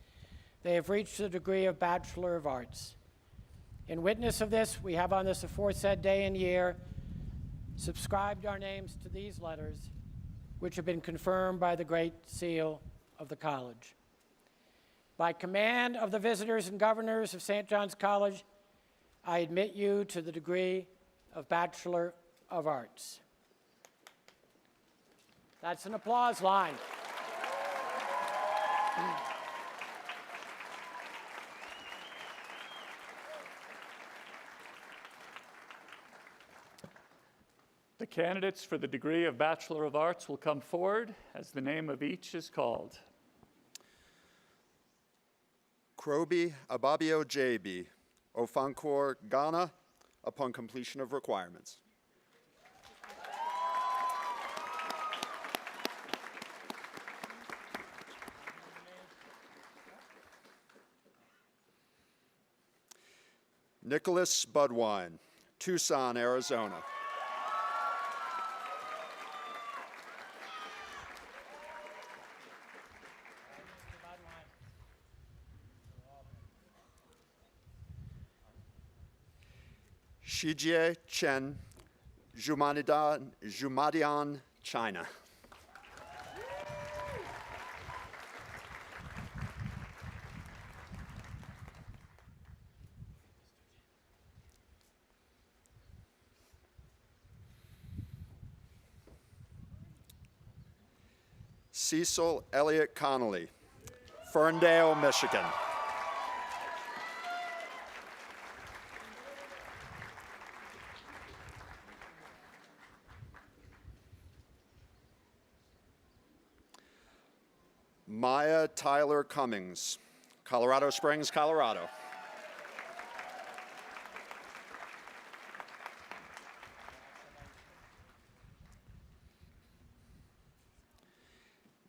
they have reached the degree of Bachelor of Arts. In witness of this, we have on this aforesaid day and year subscribed our names to these letters, which have been confirmed by the Great Seal of the College. By command of the visitors and governors of St. John's College, I admit you to the degree of Bachelor of Arts. That's an applause line. The candidates for the degree of Bachelor of Arts will come forward as the name of each is called. Krobi Ababio JB, Ofankor Ghana, upon completion of requirements. Nicholas Budwine, Tucson, Arizona. Shijie Chen, Jumadian, China. Cecil Elliott Connolly, Ferndale, Michigan. Maya Tyler Cummings, Colorado Springs, Colorado.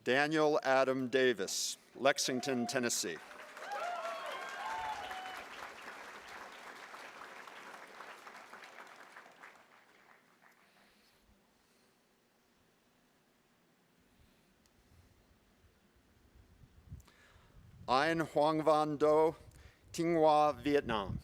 Daniel Adam Davis, Lexington, Tennessee. Ein Hoang Van Do, Tinh Hoa, Vietnam.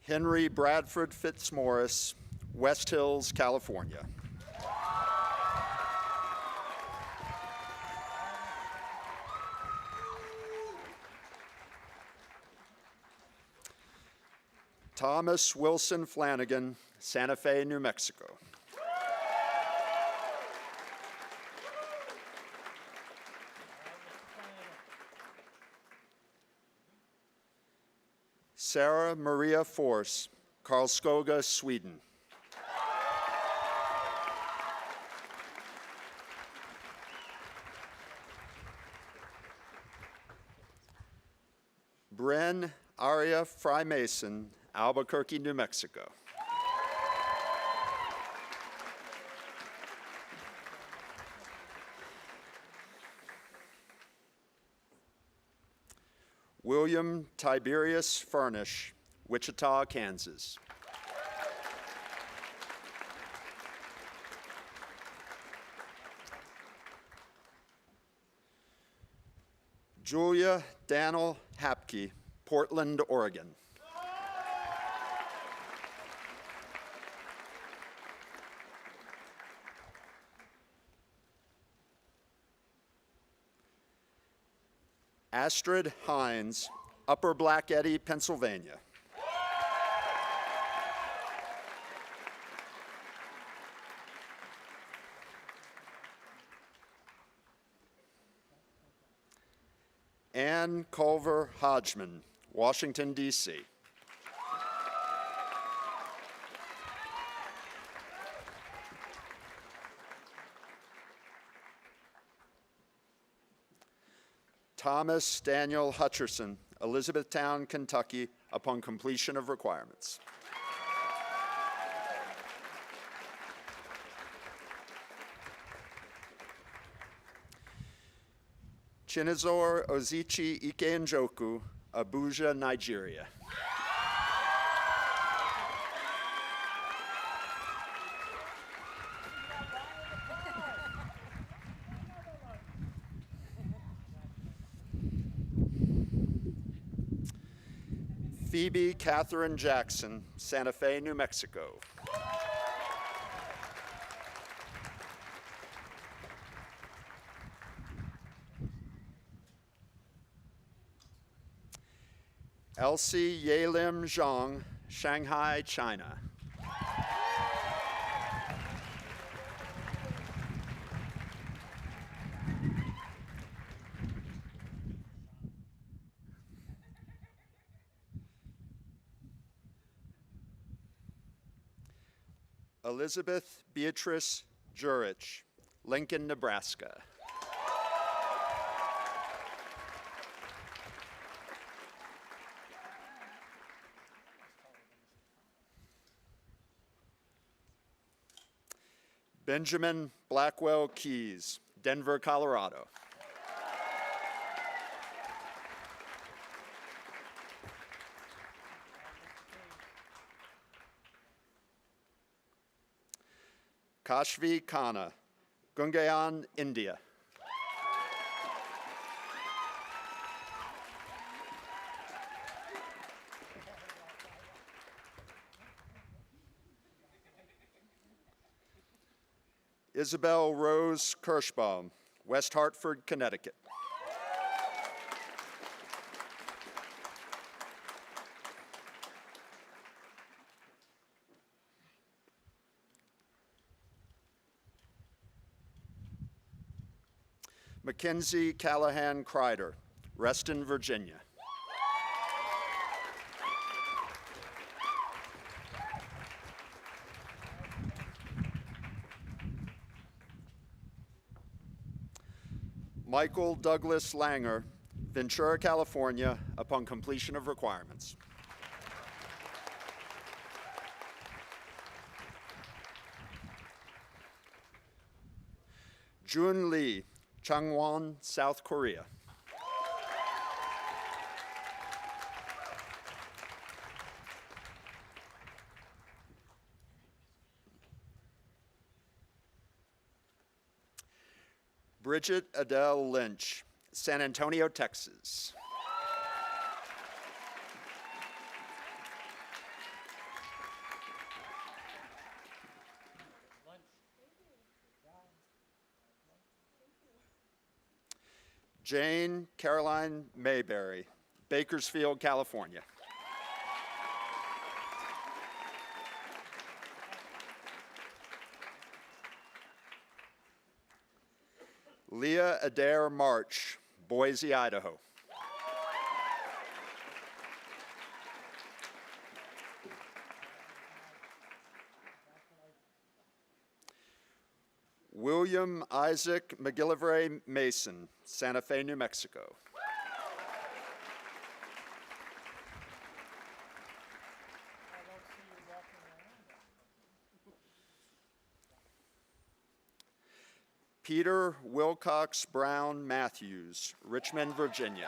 Henry Bradford Fitzmaurice, West Hills, California. Thomas Wilson Flanagan, Santa Fe, New Mexico. Sarah Maria Force, Karlskoga, Sweden. Bryn Aria Fry Mason, Albuquerque, New Mexico. William Tiberius Furnish, Wichita, Kansas. Julia Daniel Hapke, Portland, Oregon. Astrid Hines, Upper Black Eddy, Pennsylvania. Ann Culver Hodgman, Washington, D.C. Thomas Daniel Hutcherson, Elizabethtown, Kentucky, upon completion of requirements. Chinizor Ozichi Ikenjoku, Abuja, Nigeria. Phoebe Catherine Jackson, Santa Fe, New Mexico. Elsie Yelim Zhang, Shanghai, China. Elizabeth Beatrice Jurich, Lincoln, Nebraska. Benjamin Blackwell Keys, Denver, Colorado. Kashvi Khanna, Gungaon, India. Isabel Rose Kirschbaum, West Hartford, Connecticut. Mackenzie Callahan Kreider, Reston, Virginia. Michael Douglas Langer, Ventura, California, upon completion of requirements. Jun Lee, Changwon, South Korea. Bridget Adele Lynch, San Antonio, Texas. Jane Caroline Mayberry, Bakersfield, California. Leah Adair March, Boise, Idaho. William Isaac McGillivray Mason, Santa Fe, New Mexico. Peter Wilcox Brown Matthews, Richmond, Virginia.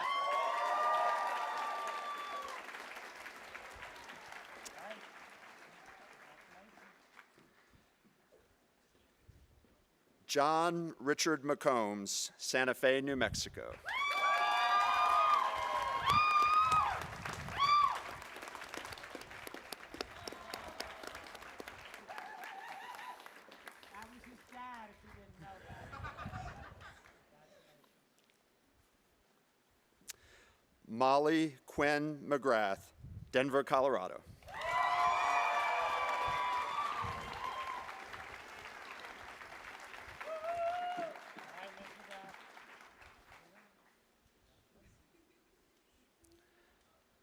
John Richard McCombs, Santa Fe, New Mexico. That was his dad, if you didn't know that. Molly Quinn McGrath, Denver, Colorado.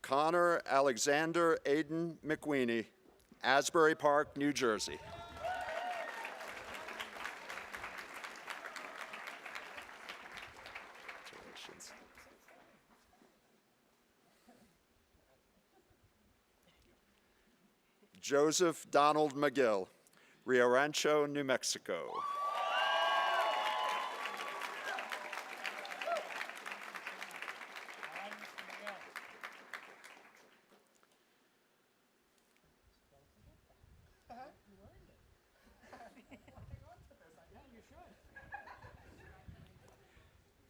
Connor Alexander Aiden McWeeny, Asbury Park, New Jersey. Congratulations. Joseph Donald McGill, Rio Rancho, New Mexico.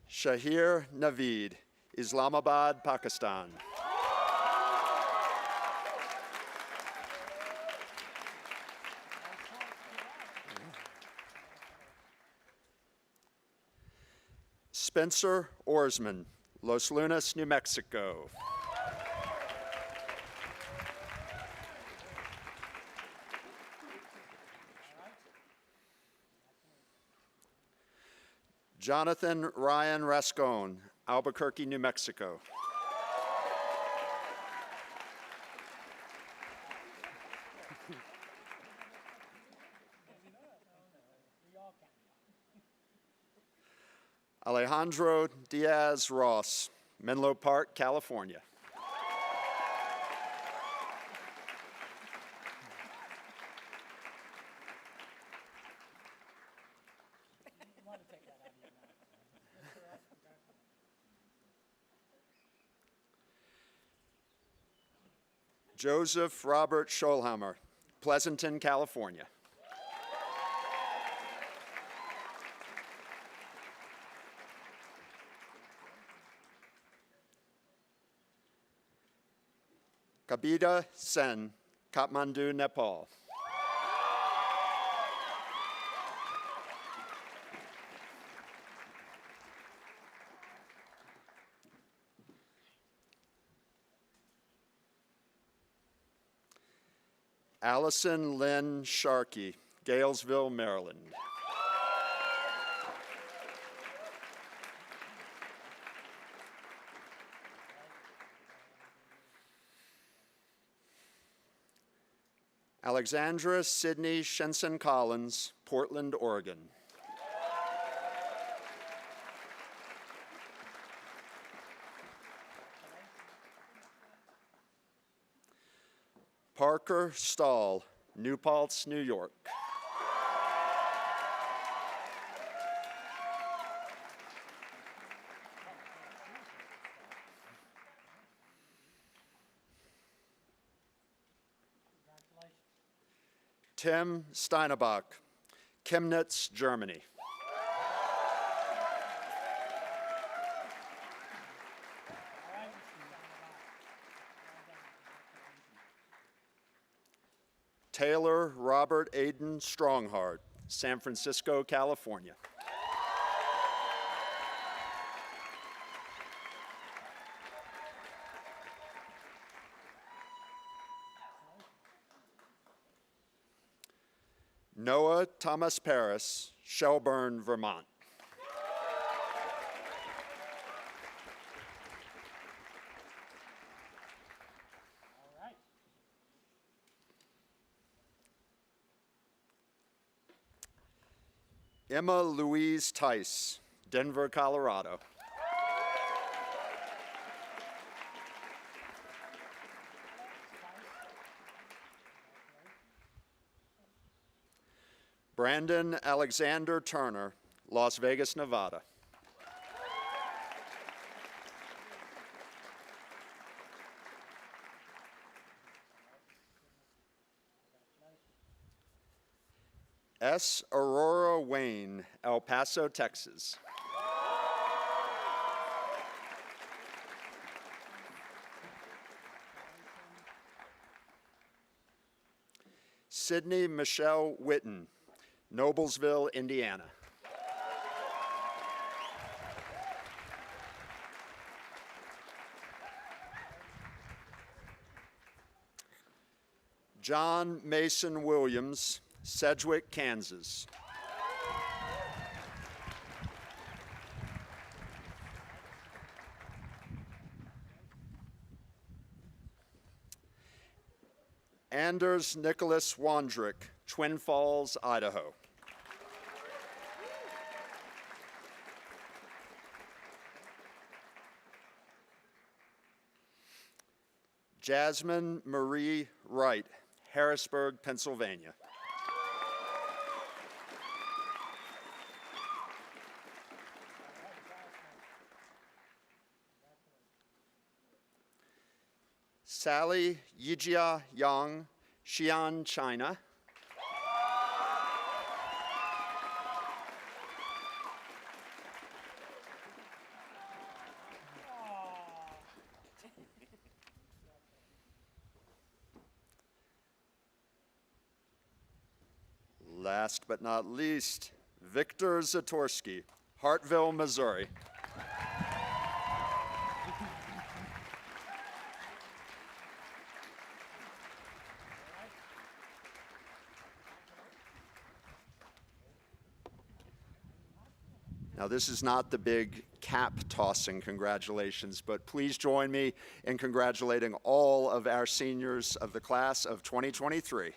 Shahir Naveed, Islamabad, Pakistan. Spencer Orsman, Los Lunas, New Mexico. Jonathan Ryan Rascone, Albuquerque, New Mexico. Alejandro Diaz Ross, Menlo Park, California. Joseph Robert Scholhammer, Pleasanton, California. Kabita Sen, Kathmandu, Nepal. Allison Lynn Sharkey, Galesville, Maryland. Alexandra Sydney Shenson Collins, Portland, Oregon. Parker Stahl, New Paltz, New York. Tim Steinebach, Chemnitz, Germany. Taylor Robert Aiden Strongheart, San Francisco, California. Noah Thomas Paris, Shelburne, Vermont. Emma Louise Tice, Denver, Colorado. Brandon Alexander Turner, Las Vegas, Nevada. S. Aurora Wayne, El Paso, Texas. Sydney Michelle Witten, Noblesville, Indiana. John Mason Williams, Sedgwick, Kansas. Anders Nicholas Wandrick, Twin Falls, Idaho. Jasmine Marie Wright, Harrisburg, Pennsylvania. Sally Yijia Yang, Xi'an, China. Last but not least, Victor Zatorsky, Hartville, Missouri. Now, this is not the big cap tossing congratulations, but please join me in congratulating all of our seniors of the class of 2023.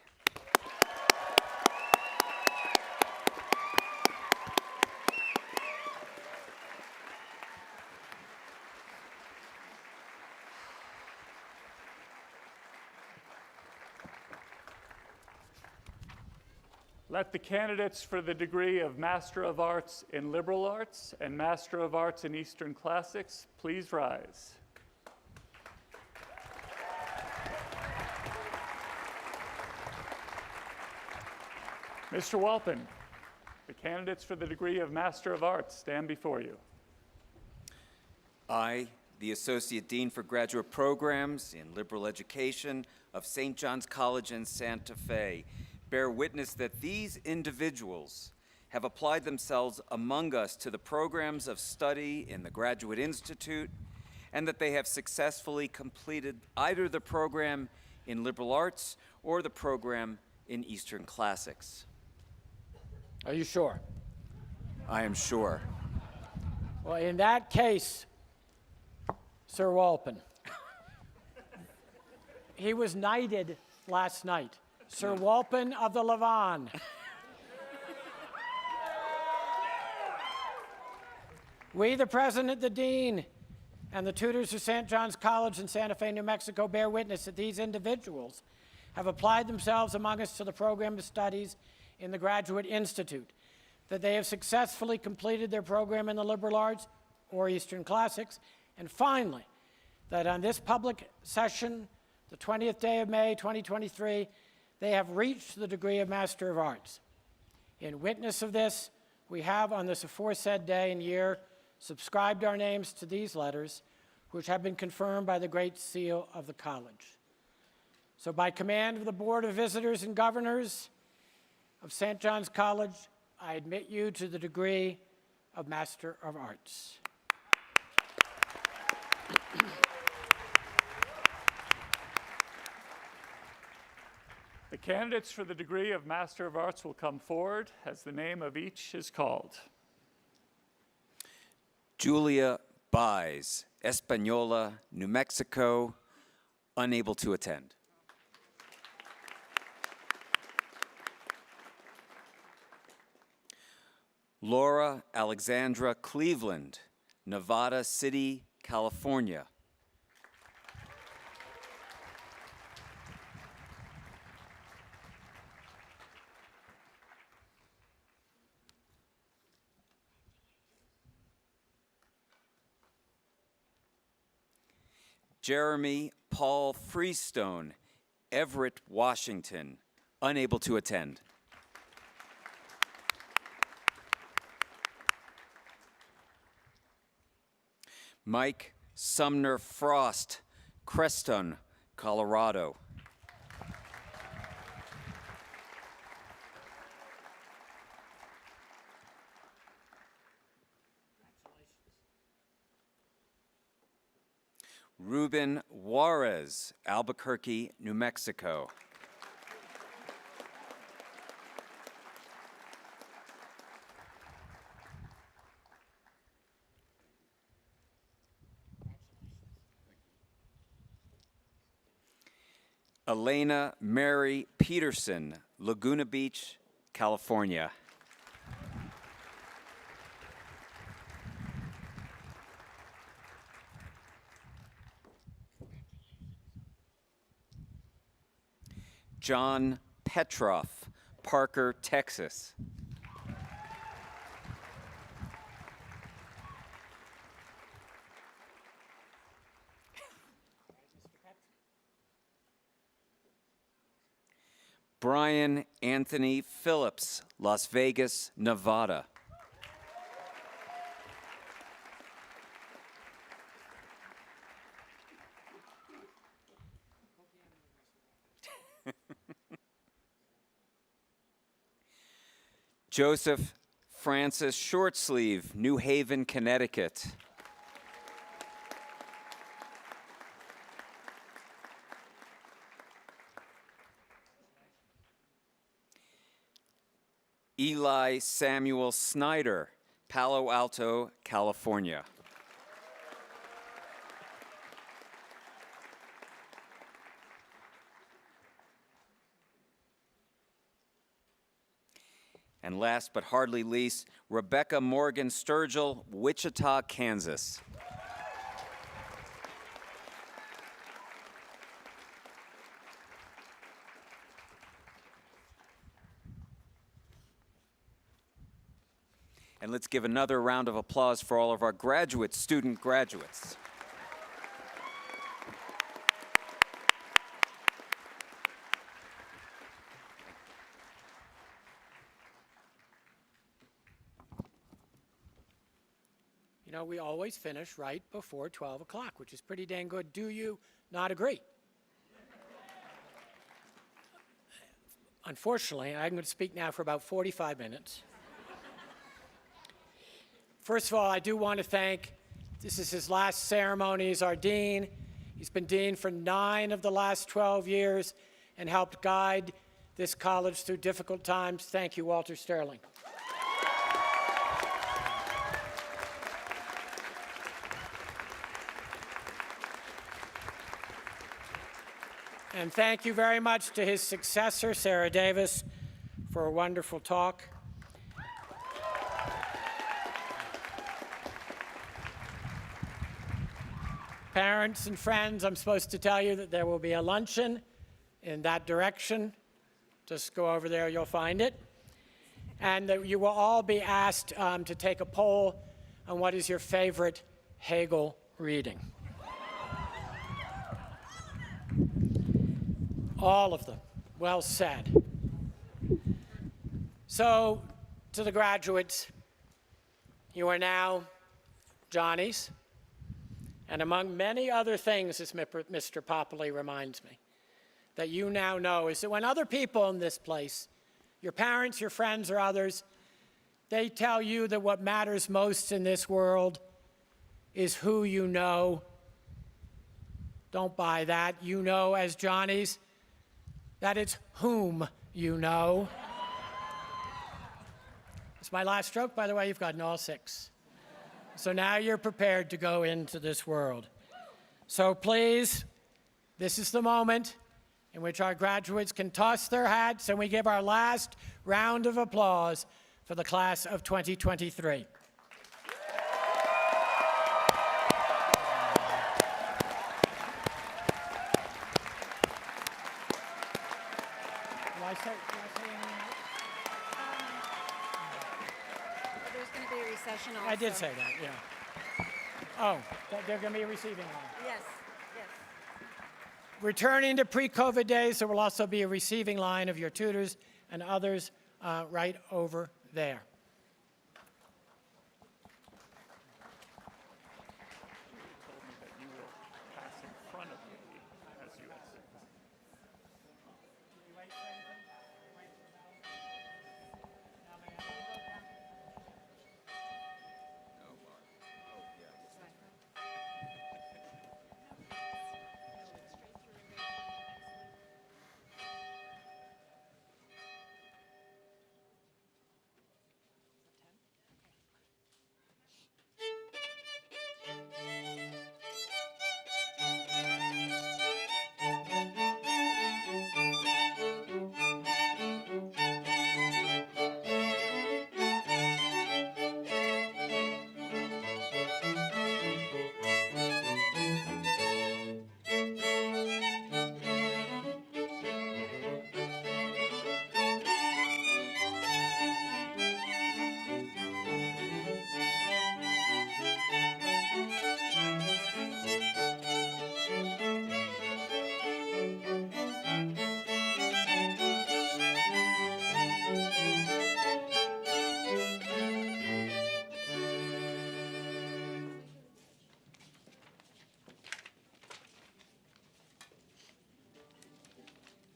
Let the candidates for the degree of Master of Arts in Liberal Arts and Master of Arts in Eastern Classics please rise. Mr. Walpin, the candidates for the degree of Master of Arts stand before you. I, the Associate Dean for Graduate Programs in Liberal Education of St. John's College in Santa Fe, bear witness that these individuals have applied themselves among us to the programs of study in the Graduate Institute, and that they have successfully completed either the program in Liberal Arts or the program in Eastern Classics. Are you sure? I am sure. Well, in that case, Sir Walpin, he was knighted last night. Sir Walpin of the Levant. We, the President, the Dean, and the tutors of St. John's College in Santa Fe, New Mexico, bear witness that these individuals have applied themselves among us to the program of studies in the Graduate Institute, that they have successfully completed their program in the Liberal Arts or Eastern Classics, and finally, that on this public session, the 20th day of May, 2023, they have reached the degree of Master of Arts. In witness of this, we have on this aforesaid day and year subscribed our names to these letters, which have been confirmed by the Great Seal of the College. So by command of the Board of Visitors and Governors of St. John's College, I admit you to the degree of Master of Arts. The candidates for the degree of Master of Arts will come forward as the name of each is called. Julia Baez, Española, New Mexico, unable to attend. Laura Alexandra Cleveland, Nevada City, California. Jeremy Paul Freestone, Everett, Washington, unable to attend. Mike Sumner Frost, Creston, Colorado. Ruben Juarez, Albuquerque, New Mexico. Elena Mary Peterson, Laguna Beach, California. John Petroff, Parker, Texas. Brian Anthony Phillips, Las Vegas, Nevada. Joseph Francis Shortsleeve, New Haven, Connecticut. Eli Samuel Snyder, Palo Alto, California. And last but hardly least, Rebecca Morgan Sturgill, Wichita, Kansas. And let's give another round of applause for all of our graduate student graduates. You know, we always finish right before 12 o'clock, which is pretty dang good. Do you not agree? Unfortunately, I'm going to speak now for about 45 minutes. First of all, I do want to thank, this is his last ceremony as our dean. He's been dean for 9 of the last 12 years and helped guide this college through difficult times. Thank you, Walter Sterling. And thank you very much to his successor, Sarah Davis, for a wonderful talk. Parents and friends, I'm supposed to tell you that there will be a luncheon in that direction. Just go over there, you'll find it. And that you will all be asked to take a poll on what is your favorite Hegel reading. All of them. Well said. So, to the graduates, you are now Johnnies. And among many other things, as Mr. Popoli reminds me, that you now know is that when other people in this place, your parents, your friends, or others, they tell you that what matters most in this world is who you know. Don't buy that. You know, as Johnnies, that it's whom you know. It's my last stroke, by the way. You've gotten all 6. So now you're prepared to go into this world. So please, this is the moment in which our graduates can toss their hats and we give our last round of applause for the class of 2023. Do I say anything else? There's going to be a recession also. I did say that, yeah. Oh, they're going to be a receiving line. Yes, yes. Returning to pre-COVID days, there will also be a receiving line of your tutors and others right over there. Told me that you will pass in front of me as you exit.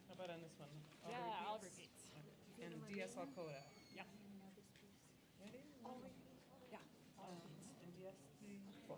How about on this one? All repeats. And DS all coda. Yeah. Ready? All repeats. Yeah. All repeats. And DS 3, 4.